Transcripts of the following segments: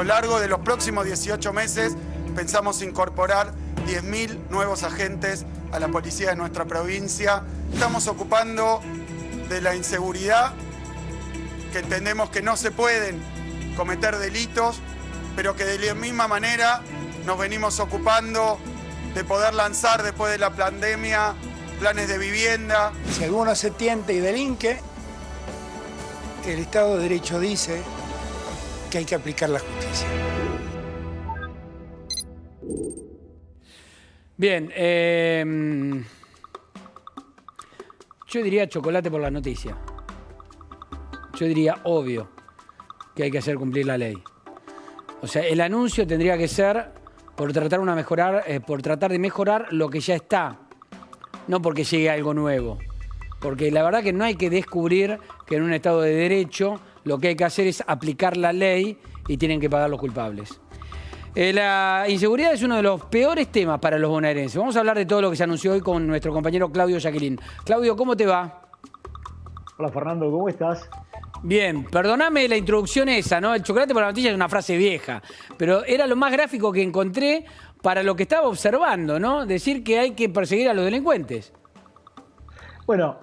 largo de los próximos 18 meses pensamos incorporar 10.000 nuevos agentes a la policía de nuestra provincia. Estamos ocupando de la inseguridad, que entendemos que no se pueden cometer delitos, pero que de la misma manera nos venimos ocupando de poder lanzar después de la pandemia planes de vivienda. Si alguno se tienta y delinque, el Estado de Derecho dice que hay que aplicar la justicia. Bien, yo diría chocolate por la noticia. Yo diría obvio que hay que hacer cumplir la ley. O sea, el anuncio tendría que ser por tratar de mejorar lo que ya está, no porque llegue algo nuevo. Porque la verdad que no hay que descubrir que en un Estado de Derecho lo que hay que hacer es aplicar la ley y tienen que pagar los culpables. La inseguridad es uno de los peores temas para los bonaerenses. Vamos a hablar de todo lo que se anunció hoy con nuestro compañero Claudio Jacqueline. Claudio, ¿cómo te va? Hola Fernando, ¿cómo estás? Bien, perdóname la introducción esa, ¿no? El chocolate por la noticia es una frase vieja, pero era lo más gráfico que encontré para lo que estaba observando, ¿no? Decir que hay que perseguir a los delincuentes. Bueno,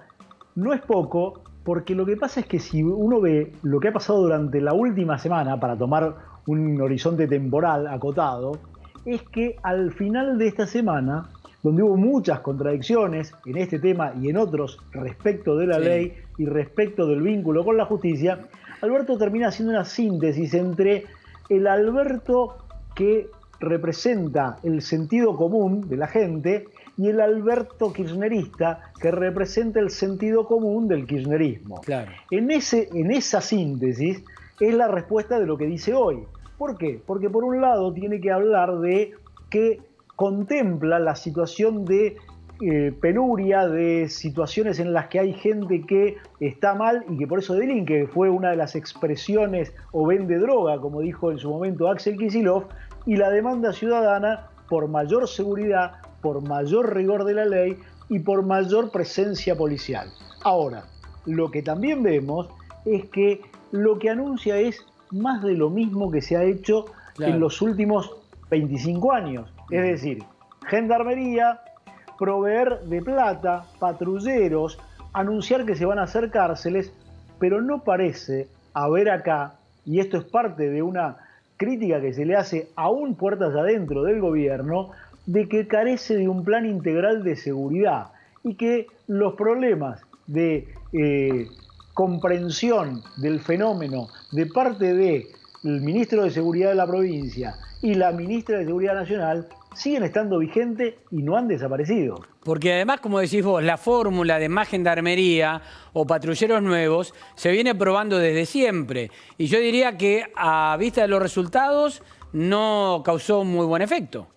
no es poco, porque lo que pasa es que si uno ve lo que ha pasado durante la última semana, para tomar un horizonte temporal acotado, es que al final de esta semana, donde hubo muchas contradicciones en este tema y en otros respecto de la ley y respecto del vínculo con la justicia, Alberto termina haciendo una síntesis entre el Alberto que representa el sentido común de la gente y el Alberto kirchnerista que representa el sentido común del kirchnerismo. Claro. En esa síntesis es la respuesta de lo que dice hoy. ¿Por qué? Porque por un lado tiene que hablar de que contempla la situación de penuria, de situaciones en las que hay gente que está mal y que por eso delinque, que fue una de las expresiones, o vende droga, como dijo en su momento Axel Kicillof, y la demanda ciudadana por mayor seguridad, por mayor rigor de la ley y por mayor presencia policial. Ahora, lo que también vemos es que lo que anuncia es más de lo mismo que se ha hecho en los últimos 25 años. Es decir, gendarmería, proveer de plata, patrulleros, anunciar que se van a hacer cárceles, pero no parece haber acá, y esto es parte de una crítica que se le hace aún puertas adentro del gobierno, de que carece de un plan integral de seguridad y que los problemas de comprensión del fenómeno de parte del ministro de Seguridad de la provincia y la ministra de Seguridad Nacional siguen estando vigentes y no han desaparecido. Porque además, como decís vos, la fórmula de más gendarmería o patrulleros nuevos se viene probando desde siempre. Y yo diría que a vista de los resultados no causó muy buen efecto.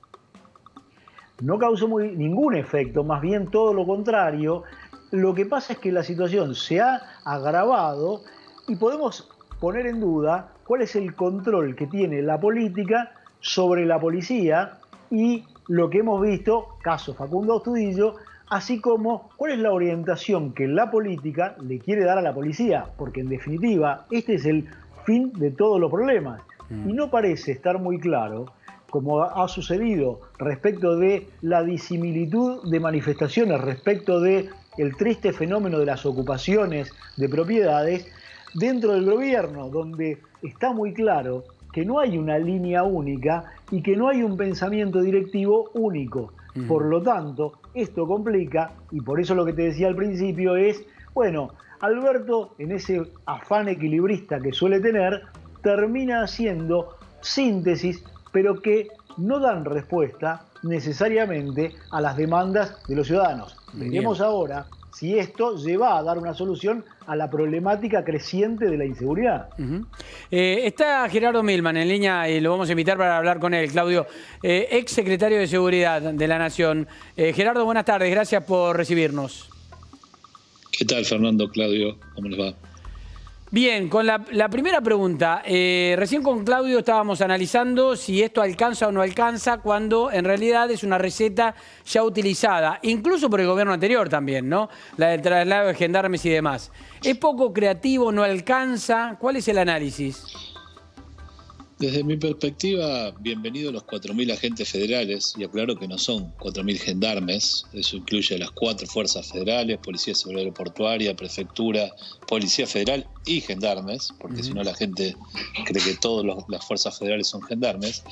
No causó ningún efecto, más bien todo lo contrario. Lo que pasa es que la situación se ha agravado y podemos poner en duda cuál es el control que tiene la política sobre la policía y lo que hemos visto, caso Facundo Astudillo, así como cuál es la orientación que la política le quiere dar a la policía, porque en definitiva este es el fin de todos los problemas. Y no parece estar muy claro, como ha sucedido respecto de la disimilitud de manifestaciones, respecto de el triste fenómeno de las ocupaciones de propiedades dentro del gobierno, donde está muy claro que no hay una línea única y que no hay un pensamiento directivo único. Por lo tanto, esto complica, y por eso lo que te decía al principio es, bueno, Alberto, en ese afán equilibrista que suele tener, termina haciendo síntesis, pero que no dan respuesta necesariamente a las demandas de los ciudadanos. Veremos ahora si esto lleva a dar una solución a la problemática creciente de la inseguridad. Está Gerardo Milman en línea y lo vamos a invitar para hablar con él. Claudio, ex secretario de Seguridad de la Nación. Gerardo, buenas tardes, gracias por recibirnos. ¿Qué tal, Fernando, Claudio? ¿Cómo les va? Bien, con la primera pregunta, recién con Claudio estábamos analizando si esto alcanza o no alcanza, cuando en realidad es una receta ya utilizada, incluso por el gobierno anterior también, ¿no? La del traslado de gendarmes y demás. ¿Es poco creativo, no alcanza? ¿Cuál es el análisis? Desde mi perspectiva, bienvenidos los 4.000 agentes federales, y aclaro que no son 4.000 gendarmes, eso incluye las 4 fuerzas federales, Policía Civil Aeroportuaria, Prefectura, Policía Federal y gendarmes, porque si no la gente cree que todas las fuerzas federales son gendarmes.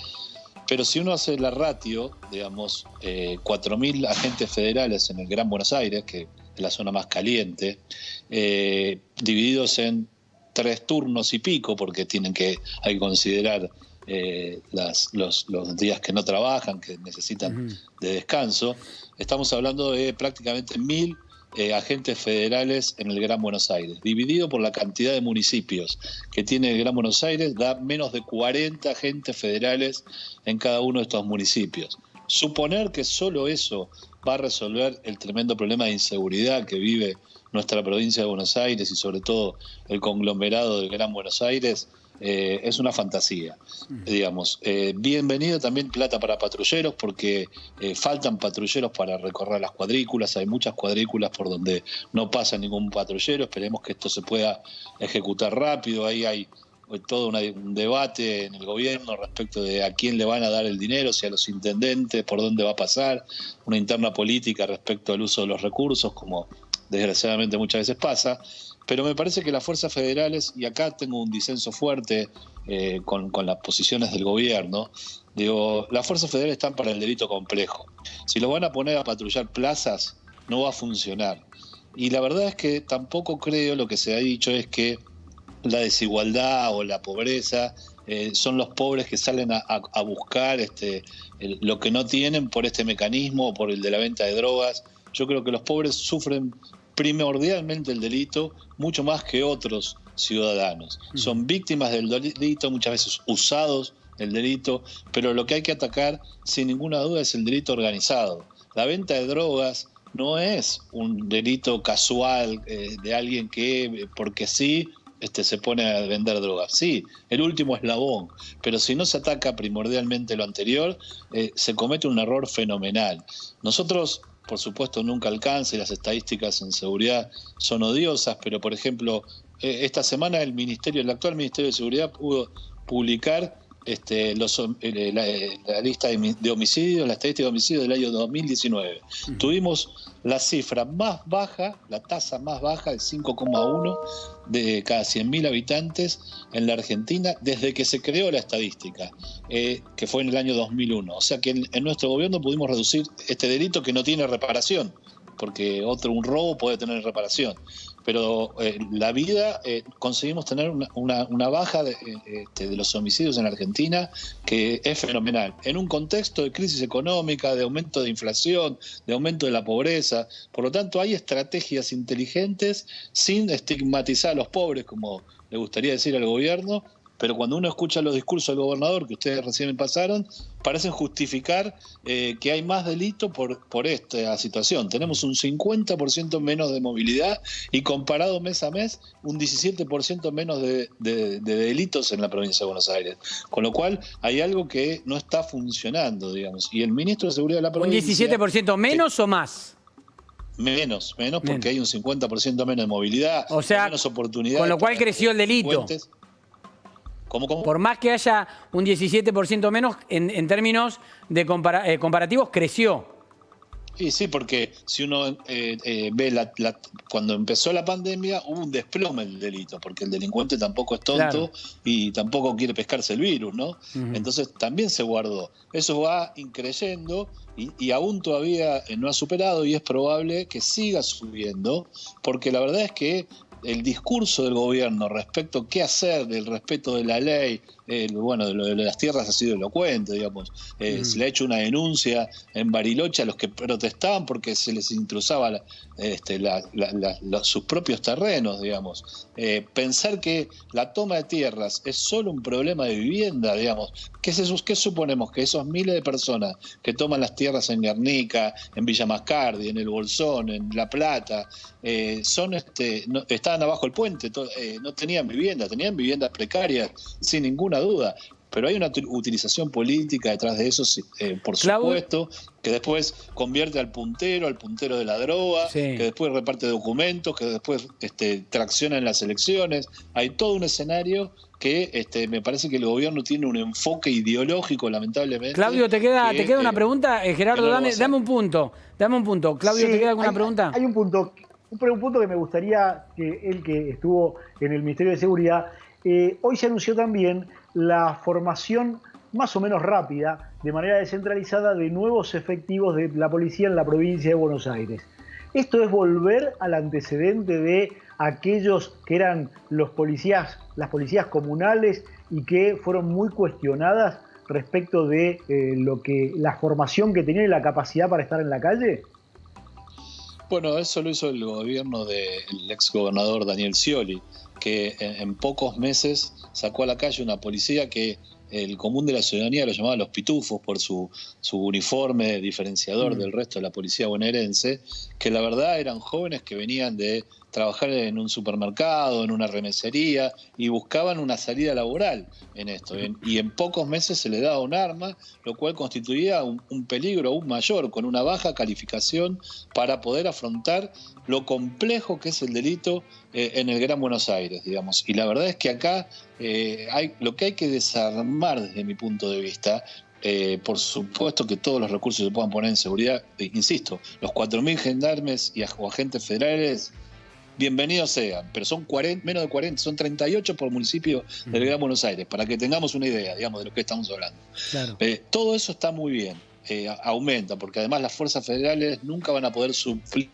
Pero si uno hace la ratio, digamos, 4.000 agentes federales en el Gran Buenos Aires, que es la zona más caliente, divididos en 3 turnos y pico, porque hay que considerar los días que no trabajan, que necesitan de descanso. Estamos hablando de prácticamente 1.000 agentes federales en el Gran Buenos Aires. Dividido por la cantidad de municipios que tiene el Gran Buenos Aires, da menos de 40 agentes federales en cada uno de estos municipios. Suponer que solo eso va a resolver el tremendo problema de inseguridad que vive nuestra provincia de Buenos Aires y sobre todo el conglomerado del Gran Buenos Aires, es una fantasía, digamos. Bienvenido también plata para patrulleros, porque faltan patrulleros para recorrer las cuadrículas. Hay muchas cuadrículas por donde no pasa ningún patrullero. Esperemos que esto se pueda ejecutar rápido. Ahí hay todo un debate en el gobierno respecto de a quién le van a dar el dinero, si a los intendentes, por dónde va a pasar, una interna política respecto al uso de los recursos, como desgraciadamente muchas veces pasa. Pero me parece que las fuerzas federales, y acá tengo un disenso fuerte con las posiciones del gobierno, digo, las fuerzas federales están para el delito complejo. Si lo van a poner a patrullar plazas, no va a funcionar. Y la verdad es que tampoco creo, lo que se ha dicho es que la desigualdad o la pobreza son los pobres que salen a buscar lo que no tienen por este mecanismo o por el de la venta de drogas. Yo creo que los pobres sufren primordialmente el delito mucho más que otros ciudadanos. Son víctimas del delito, muchas veces usados del delito, pero lo que hay que atacar sin ninguna duda es el delito organizado. La venta de drogas no es un delito casual de alguien que porque sí se pone a vender drogas. Sí, el último eslabón, pero si no se ataca primordialmente lo anterior, se comete un error fenomenal. Nosotros, por supuesto, nunca alcanza, y las estadísticas en seguridad son odiosas, pero por ejemplo, esta semana el actual Ministerio de Seguridad pudo publicar la lista de homicidios, la estadística de homicidios del año 2019. Tuvimos la cifra más baja, la tasa más baja de 5,1 de cada 100.000 habitantes en la Argentina desde que se creó la estadística, que fue en el año 2001. O sea que en nuestro gobierno pudimos reducir este delito que no tiene reparación, porque un robo puede tener reparación. Pero la vida, conseguimos tener una baja de los homicidios en Argentina que es fenomenal. En un contexto de crisis económica, de aumento de inflación, de aumento de la pobreza. Por lo tanto, hay estrategias inteligentes sin estigmatizar a los pobres, como le gustaría decir al gobierno. Pero cuando uno escucha los discursos del gobernador que ustedes recién me pasaron, parecen justificar que hay más delito por esta situación. Tenemos un 50% menos de movilidad y comparado mes a mes, un 17% menos de delitos en la provincia de Buenos Aires. Con lo cual hay algo que no está funcionando, digamos. Y el ministro de Seguridad de la provincia... ¿Un 17% menos o más? Menos, porque hay un 50% menos de movilidad, o sea, menos oportunidades. Con lo cual creció el delito. ¿Cómo? Por más que haya un 17% menos, en términos de comparativos, creció. Sí, porque si uno ve cuando empezó la pandemia hubo un desplome del delito, porque el delincuente tampoco es tonto, claro, y tampoco quiere pescarse el virus, ¿no? Entonces también se guardó. Eso va increyendo y aún todavía no ha superado, y es probable que siga subiendo, porque la verdad es que el discurso del gobierno respecto a qué hacer del respeto de la ley, de lo de las tierras ha sido elocuente, digamos. Se le ha hecho una denuncia en Bariloche a los que protestaban porque se les intrusaba sus propios terrenos, digamos. Pensar que la toma de tierras es solo un problema de vivienda, digamos. ¿Qué suponemos? Que esos miles de personas que toman las tierras en Guernica, en Villa Mascardi, en El Bolsón, en La Plata, estaban abajo del puente, no tenían vivienda, tenían viviendas precarias, sin ninguna duda. pero hay una utilización política detrás de eso, por supuesto, que después convierte al puntero de la droga, que después reparte documentos, que después tracciona en las elecciones. Hay todo un escenario que me parece que el gobierno tiene un enfoque ideológico, lamentablemente. Claudio, ¿te queda una pregunta? Gerardo, dame un punto. Claudio, ¿te queda alguna pregunta? Hay un punto que me gustaría que él, que estuvo en el Ministerio de Seguridad, hoy se anunció también la formación más o menos rápida, de manera descentralizada, de nuevos efectivos de la policía en la provincia de Buenos Aires. Esto es volver al antecedente de aquellos que eran las policías comunales y que fueron muy cuestionadas respecto de la formación que tenían y la capacidad para estar en la calle. Bueno, eso lo hizo el gobierno del ex gobernador Daniel Scioli, que en pocos meses sacó a la calle una policía que el común de la ciudadanía lo llamaba los pitufos por su uniforme diferenciador del resto de la policía bonaerense, que la verdad eran jóvenes que venían de trabajar en un supermercado, en una remesería, y buscaban una salida laboral en esto. Y en pocos meses se les daba un arma, lo cual constituía un peligro aún mayor, con una baja calificación para poder afrontar lo complejo que es el delito en el Gran Buenos Aires, digamos. Y la verdad es que acá lo que hay que desarmar desde mi punto de vista, por supuesto que todos los recursos se puedan poner en seguridad, insisto, los 4.000 gendarmes o agentes federales, bienvenidos sean, pero son menos de 40, son 38 por municipio del Gran Buenos Aires, para que tengamos una idea, digamos, de lo que estamos hablando. Claro. Todo eso está muy bien, aumenta, porque además las fuerzas federales nunca van a poder suplir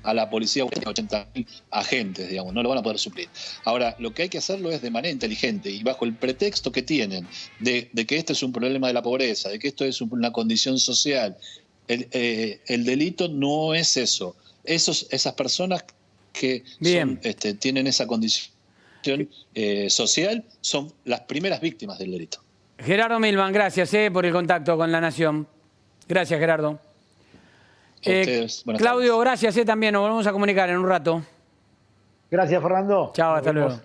a la policía 80.000 agentes, digamos, no lo van a poder suplir. Ahora, lo que hay que hacerlo es de manera inteligente y bajo el pretexto que tienen de que esto es un problema de la pobreza, de que esto es una condición social. El delito no es eso. Esas personas que tienen esa condición social son las primeras víctimas del delito. Gerardo Milman, gracias por el contacto con La Nación. Gracias, Gerardo. Claudio, gracias también. Nos volvemos a comunicar en un rato. Gracias, Fernando. Chao, hasta luego.